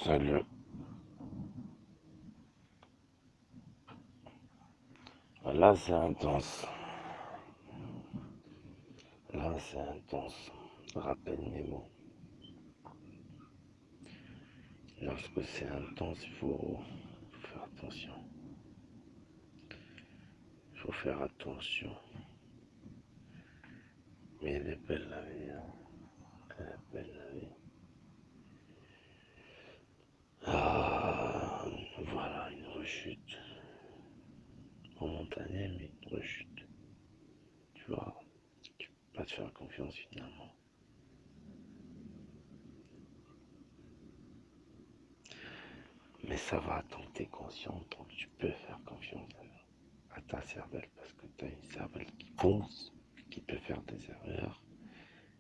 Salut. Là, c'est intense. Là, c'est intense. Rappelle mes mots. Lorsque c'est intense, il faut faire attention. Il faut faire attention. Mais elle est belle la vie. Hein. Elle est belle la vie. Ah, voilà, une rechute. Momentanée, mais une rechute. Tu vois, tu peux pas te faire confiance finalement. Mais ça va tant que tu es conscient, tant que tu peux faire confiance à ta cervelle parce que tu as une cervelle qui pense, qui peut faire des erreurs.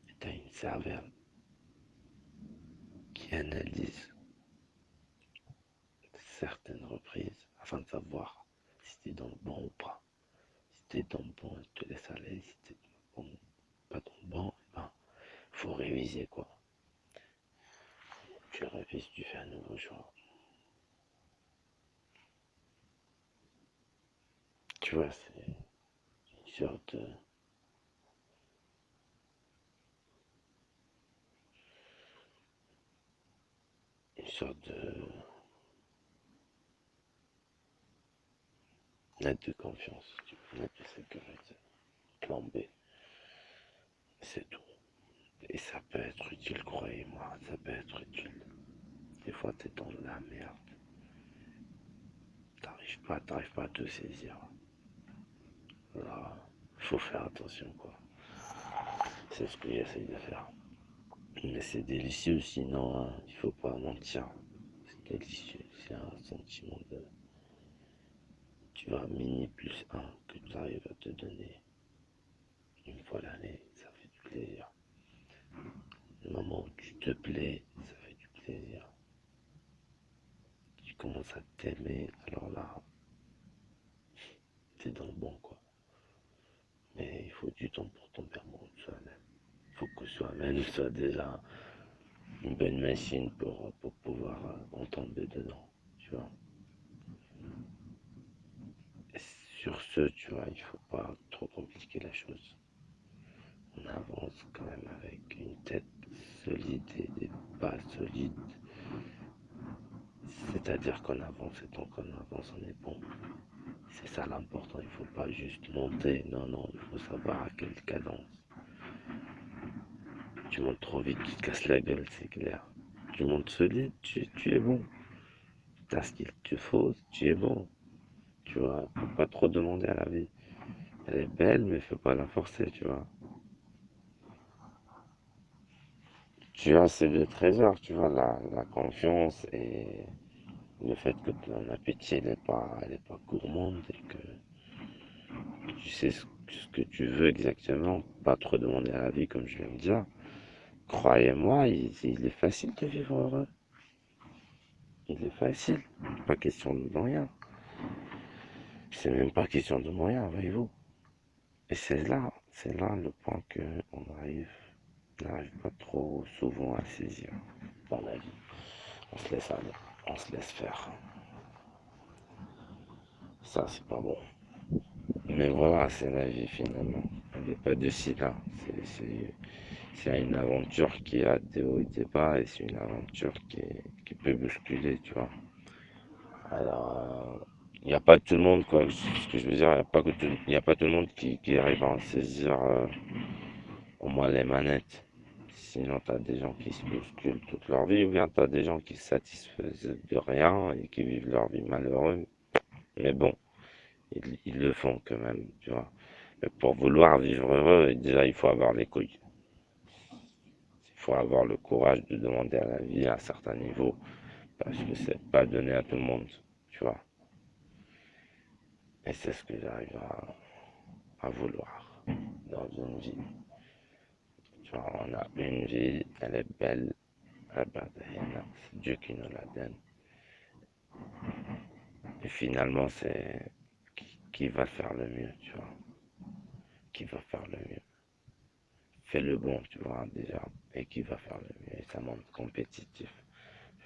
Et tu as une cervelle qui analyse certaines reprises afin de savoir si tu es dans le bon ou pas. Si tu es dans le bon, tu te laisse aller. Si tu es pas dans le bon, ben, faut réviser quoi. Tu révises, tu fais un nouveau choix. Tu vois, c'est une sorte de, une sorte de lettre de confiance, une lettre de sécurité. Plan B, c'est tout. Et ça peut être utile, croyez-moi, ça peut être utile. Des fois, tu es dans la merde. T'arrives pas à te saisir. Là, faut faire attention, quoi. C'est ce que j'essaye de faire. Mais c'est délicieux, sinon, hein, il faut pas mentir. C'est délicieux, c'est un sentiment de... Tu vois, mini plus un que tu arrives à te donner une fois l'année, ça fait du plaisir. Le moment où tu te plais, ça fait du plaisir. Tu commences à t'aimer, alors là, t'es dans le bon, quoi. Mais il faut du temps pour tomber amoureux de soi-même. Il faut que soi-même soit déjà une bonne machine pour pouvoir en tomber dedans, tu vois. Et sur ce, tu vois, il faut pas trop compliquer la chose. On avance quand même avec une tête solide et des pas solides. C'est-à-dire qu'on avance et tant qu'on avance, on est bon. C'est ça l'important, il faut pas juste monter. Non, non, il faut savoir à quelle cadence. Tu montes trop vite, tu te casses la gueule, c'est clair. Tu montes solide, tu es bon. T'as ce qu'il te faut, tu es bon. Tu vois, faut pas trop demander à la vie. Elle est belle, mais faut pas la forcer, tu vois. Tu as ces deux trésors, tu vois, la confiance et le fait que ton appétit elle est pas gourmande et que tu sais ce que tu veux exactement, pas trop demander à la vie comme je viens de dire. Croyez-moi, il est facile de vivre heureux. Il est facile. Pas question de moyens. C'est même pas question de moyens, voyez-vous. Et c'est là le point que n'arrive pas trop souvent à saisir dans la vie. On se laisse aller, on se laisse faire. Ça, c'est pas bon. Mais voilà, c'est la vie finalement. Il n'y a pas de si là. C'est une aventure qui a des hauts et des bas et c'est une aventure qui peut bousculer, tu vois. Alors, il n'y a pas tout le monde, quoi. Ce que je veux dire, il y a pas tout le monde qui arrive à en saisir au moins les manettes. Sinon, tu as des gens qui se bousculent toute leur vie ou bien tu as des gens qui se satisfaisent de rien et qui vivent leur vie malheureux. Mais bon, ils le font quand même, tu vois. Mais pour vouloir vivre heureux, déjà, il faut avoir les couilles. Il faut avoir le courage de demander à la vie à un certain niveau, parce que c'est pas donné à tout le monde, tu vois. Et c'est ce que j'arrive à vouloir dans une vie. Tu vois, on a une vie, elle est belle, c'est Dieu qui nous la donne. Et finalement, c'est qui va faire le mieux, tu vois. Qui va faire le mieux. Fais le bon, tu vois, déjà. Et qui va faire le mieux. Et ça montre compétitif.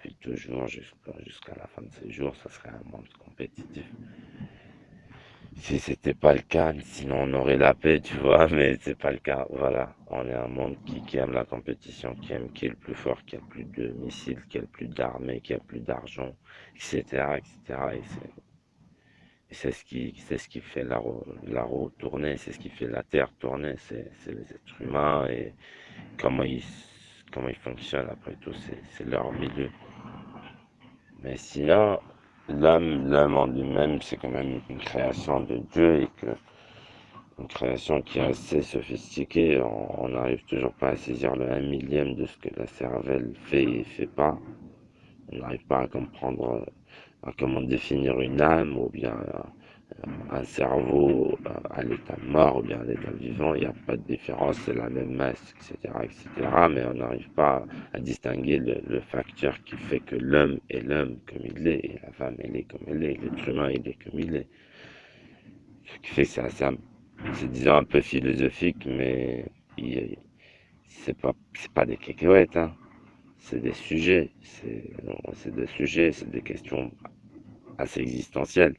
depuis toujours jusqu'à la fin de ses jours, ça serait un monde compétitif. Si c'était pas le cas, sinon on aurait la paix, tu vois, mais c'est pas le cas. Voilà, on est un monde qui aime la compétition, qui aime qui est le plus fort, qui a le plus de missiles, qui a le plus d'armées, qui a le plus d'argent, etc., etc. Et c'est ce qui fait la roue tourner, c'est ce qui fait la Terre tourner, c'est les êtres humains et comment ils, comment ils fonctionnent après tout, c'est leur milieu. Mais sinon, l'homme en lui-même, c'est quand même une création de Dieu et que une création qui est assez sophistiquée. On n'arrive toujours pas à saisir le 1 millième de ce que la cervelle fait et fait pas. On n'arrive pas à comprendre à comment définir une âme ou bien un cerveau à l'état mort ou bien à l'état vivant. Il n'y a pas de différence, c'est la même masse, etc., etc. Mais on n'arrive pas à distinguer le facteur qui fait que l'homme est l'homme comme il est et la femme elle est comme elle est, l'être humain il est comme il est. Ce qui fait que c'est disons un peu philosophique, mais c'est pas des cacahuètes, hein. C'est des sujets, c'est des sujets, c'est des questions assez existentielles.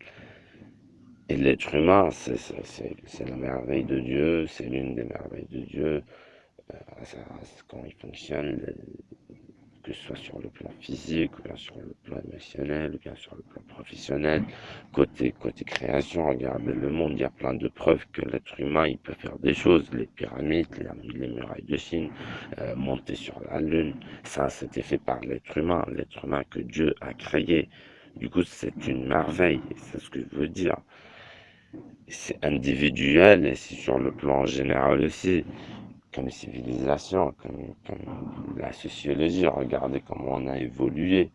Et l'être humain, c'est la merveille de Dieu, c'est l'une des merveilles de Dieu. Quand il fonctionne, que ce soit sur le plan physique, ou bien sur le plan émotionnel, ou bien sur le plan professionnel. Côté création, regardez le monde, il y a plein de preuves que l'être humain, il peut faire des choses. Les pyramides, les murailles de Chine, monter sur la Lune, ça, c'était fait par l'être humain que Dieu a créé. Du coup, c'est une merveille, c'est ce que je veux dire. C'est individuel et c'est sur le plan général aussi comme civilisation, comme la sociologie. Regardez comment on a évolué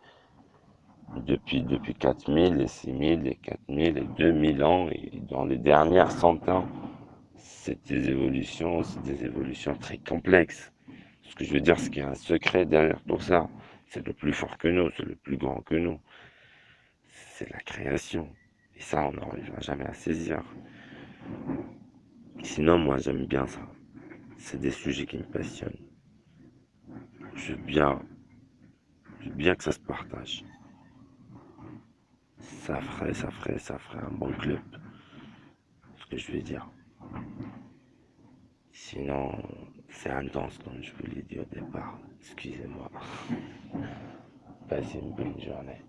depuis 4000 et 6000 et 4000 et 2000 ans et dans les dernières 100 ans. C'est des évolutions très complexes. Ce que je veux dire, c'est qu'il y a un secret derrière tout ça. C'est le plus fort que nous, c'est le plus grand que nous. C'est la création. Et ça, on n'arrivera jamais à saisir. Sinon, moi, j'aime bien ça. C'est des sujets qui me passionnent. Je veux bien, je veux bien que ça se partage. Ça ferait un bon club, ce que je vais dire. Sinon, c'est intense, comme je vous l'ai dit au départ. Excusez-moi. Passez une bonne journée.